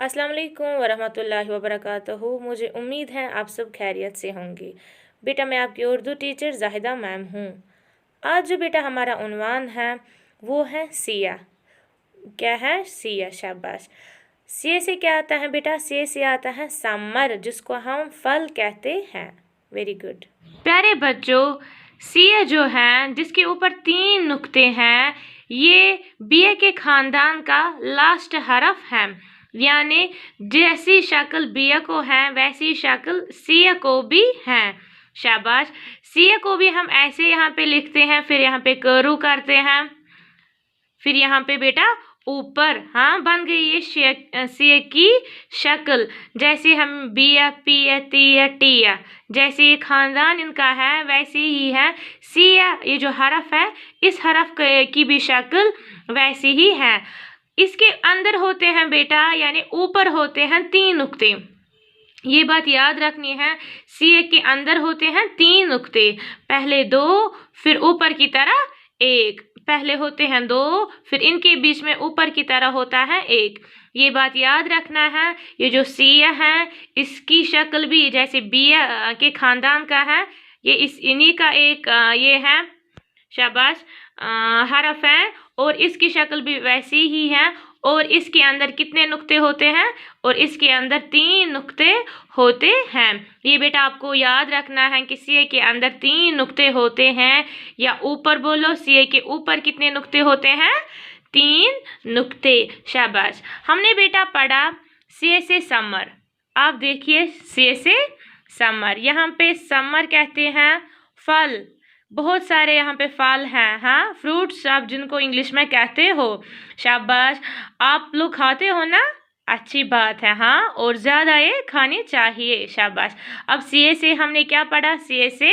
अस्सलाम वालेकुम वरहमतुल्लाहि वबरकातुहू। मुझे उम्मीद है आप सब खैरियत से होंगे। बेटा मैं आपकी उर्दू टीचर जाहिदा मैम हूँ। आज जो बेटा हमारा उन्वान है वो है सिया। क्या है? सिया। शाबाश। सिए से क्या आता है बेटा? सिए से आता है समर, जिसको हम फल कहते हैं। Very good. प्यारे बच्चों, सिया जो है जिसके ऊपर 3 नुक्ते हैं, ये बिया के खानदान का लास्ट हरफ है। यानी जैसी शक्ल बिया को है वैसी शक्ल सिया को भी है। शाबाश। सिया को भी हम ऐसे यहाँ पे लिखते हैं, फिर यहाँ पे करू करते हैं, फिर यहाँ पे बेटा ऊपर बन गई ये सिया की शक्ल। जैसे हम बिया पिया तिया टिया, जैसे ये खानदान इनका है वैसे ही है सिया। ये जो हरफ है इस हरफ की भी शक्ल वैसी ही है। इसके अंदर होते हैं बेटा, यानी ऊपर होते हैं 3 नुक्ते। ये बात याद रखनी है, सिए के अंदर होते हैं 3 नुक्ते, पहले 2 फिर ऊपर की तरह 1। पहले होते हैं 2 फिर इनके बीच में ऊपर की तरह होता है 1। ये बात याद रखना है। ये जो सिया है इसकी शक्ल भी जैसे बिया के खानदान का है, ये इन्हीं का एक ये है शाबाश हरफ है, और इसकी शक्ल भी वैसी ही है। और इसके अंदर कितने नुक्ते होते हैं? और इसके अंदर 3 नुक्ते होते हैं। ये बेटा आपको याद रखना है कि सीए के अंदर 3 नुक्ते होते हैं। या ऊपर बोलो, सीए के ऊपर कितने नुक्ते होते हैं? 3 नुक्ते। शाबाश। हमने बेटा पढ़ा सीए से समर। आप देखिए सीए से समर, यहाँ पे समर कहते हैं फल। बहुत सारे यहाँ पे फल हैं, फ्रूट्स आप जिनको इंग्लिश में कहते हो। शाबाश। आप लोग खाते हो ना? अच्छी बात है, और ज़्यादा ये खाने चाहिए। शाबाश। अब सीए से हमने क्या पढ़ा? सीए से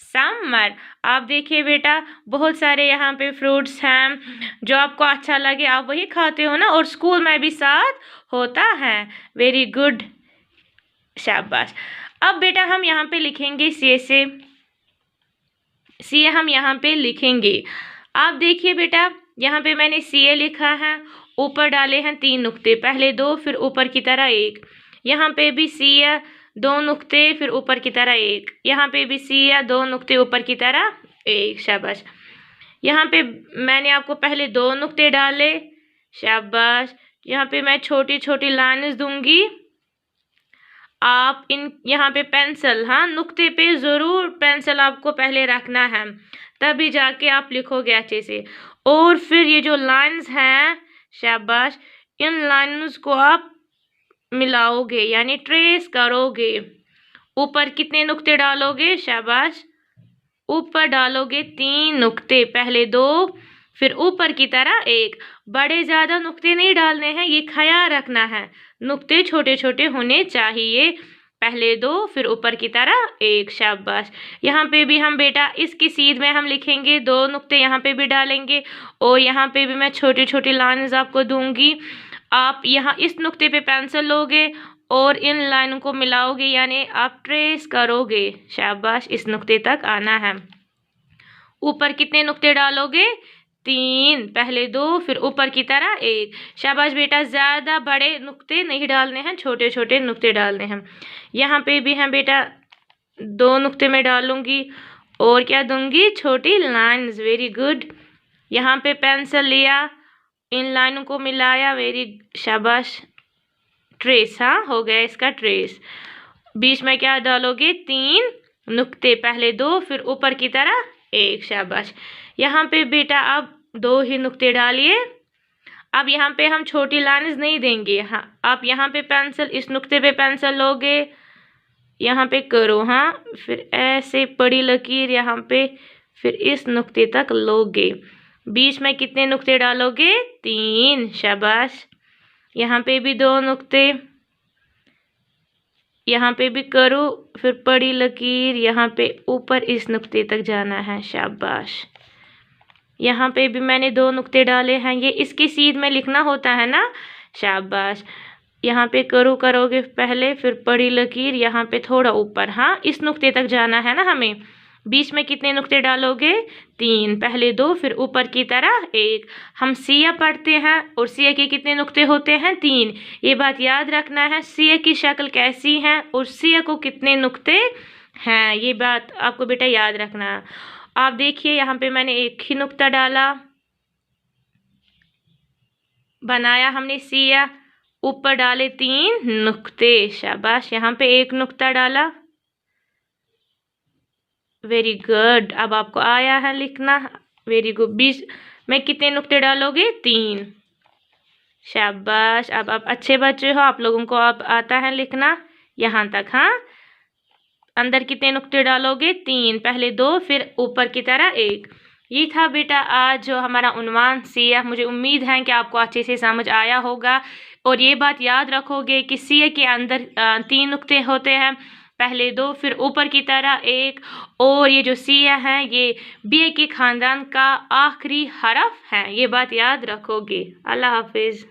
समर। आप देखिए बेटा बहुत सारे यहाँ पे फ्रूट्स हैं, जो आपको अच्छा लगे आप वही खाते हो ना, और स्कूल में भी साथ होता है। Very good. शाबाश। अब बेटा हम यहाँ पे लिखेंगे सीए से, सीए हम यहाँ पे लिखेंगे। आप देखिए बेटा यहाँ पे मैंने सीए लिखा है, ऊपर डाले हैं 3 नुक्ते, पहले 2 फिर ऊपर की तरह 1। यहाँ पे भी सीए 2 नुक्ते फिर ऊपर की तरह 1। यहाँ पे भी सीए 2 नुक्ते ऊपर की तरह 1। शाबाश। यहाँ पे मैंने आपको पहले 2 नुक्ते डाले। शाबाश। यहाँ पे मैं छोटी छोटी लाइन्स दूंगी। आप इन यहाँ पे पेंसिल, नुक्ते पे ज़रूर पेंसिल आपको पहले रखना है, तभी जाके आप लिखोगे अच्छे से। और फिर ये जो लाइंस हैं, शाबाश, इन लाइंस को आप मिलाओगे यानी ट्रेस करोगे। ऊपर कितने नुक्ते डालोगे? शाबाश। ऊपर डालोगे 3 नुक्ते, पहले 2 फिर ऊपर की तरह 1। बड़े ज़्यादा नुक्ते नहीं डालने हैं, ये ख्याल रखना है। नुक्ते छोटे छोटे होने चाहिए, पहले 2 फिर ऊपर की तरह 1। शाबाश। यहाँ पे भी हम बेटा इसकी सीध में हम लिखेंगे 2 नुक्ते, यहाँ पे भी डालेंगे, और यहाँ पे भी मैं छोटी छोटी लाइन्स आपको दूंगी। आप यहाँ इस नुक्ते पे पेंसिल लोगे और इन लाइनों को मिलाओगे, यानी आप ट्रेस करोगे। शाबाश। इस नुक्ते तक आना है। ऊपर कितने नुक्ते डालोगे? 3, पहले 2 फिर ऊपर की तरह 1। शाबाश बेटा। ज़्यादा बड़े नुक्ते नहीं डालने हैं, छोटे छोटे नुक्ते डालने हैं। यहाँ पे भी हैं बेटा 2 नुक्ते में डालूंगी, और क्या दूंगी? छोटी लाइन्स। Very good. यहाँ पे पेंसिल लिया, इन लाइनों को मिलाया। वेरी शाबाश। ट्रेस, हो गया इसका ट्रेस। बीच में क्या डालोगे? 3 नुक्ते, पहले 2 फिर ऊपर की तरह 1। शाबाश। यहाँ पे बेटा आप 2 ही नुक्ते डालिए। अब यहाँ पे हम छोटी लाइन्स नहीं देंगे, आप यहाँ पे पेंसिल, इस नुक्ते पे पेंसिल लोगे, यहाँ पे करो, फिर ऐसे बड़ी लकीर यहाँ पे, फिर इस नुक्ते तक लोगे। बीच में कितने नुक्ते डालोगे? 3। शाबाश। यहाँ पे भी 2 नुक्ते, यहाँ पे भी करो, फिर बड़ी लकीर, यहाँ पे ऊपर इस नुक्ते तक जाना है। शाबाश। यहाँ पे भी मैंने 2 नुक्ते डाले हैं, ये इसकी सीध में लिखना होता है ना। शाबाश। यहाँ पे करोगे पहले, फिर बड़ी लकीर, यहाँ पे थोड़ा ऊपर, इस नुक्ते तक जाना है ना हमें। बीच में कितने नुक्ते डालोगे? 3, पहले 2 फिर ऊपर की तरह 1। हम सिया पढ़ते हैं और सिया के कितने नुक्ते होते हैं? 3। ये बात याद रखना है, सिया की शक्ल कैसी है और सिया को कितने नुक्ते हैं, ये बात आपको बेटा याद रखना है। आप देखिए यहाँ पे मैंने एक ही नुक्ता डाला, बनाया हमने सिया, ऊपर डाले 3 नुक्ते, शाबाश। यहाँ पे 1 नुक्ता डाला, वेरी गुड। अब आपको आया है लिखना, वेरी गुड। बीच में कितने नुक्ते डालोगे? 3, शाबाश। अब आप अच्छे बच्चे हो, आप लोगों को अब आता है लिखना यहाँ तक। हाँ, अंदर कितने नुक्ते डालोगे? 3, पहले 2 फिर ऊपर की तरह 1। ये था बेटा आज जो हमारा उन्वान सिया। मुझे उम्मीद है कि आपको अच्छे से समझ आया होगा और ये बात याद रखोगे कि सिया के अंदर 3 नुक्ते होते हैं, पहले 2 फिर ऊपर की तरह 1। और ये जो सिया है ये बी के ख़ानदान का आखिरी हरफ है, ये बात याद रखोगे। अल्लाह हाफिज़।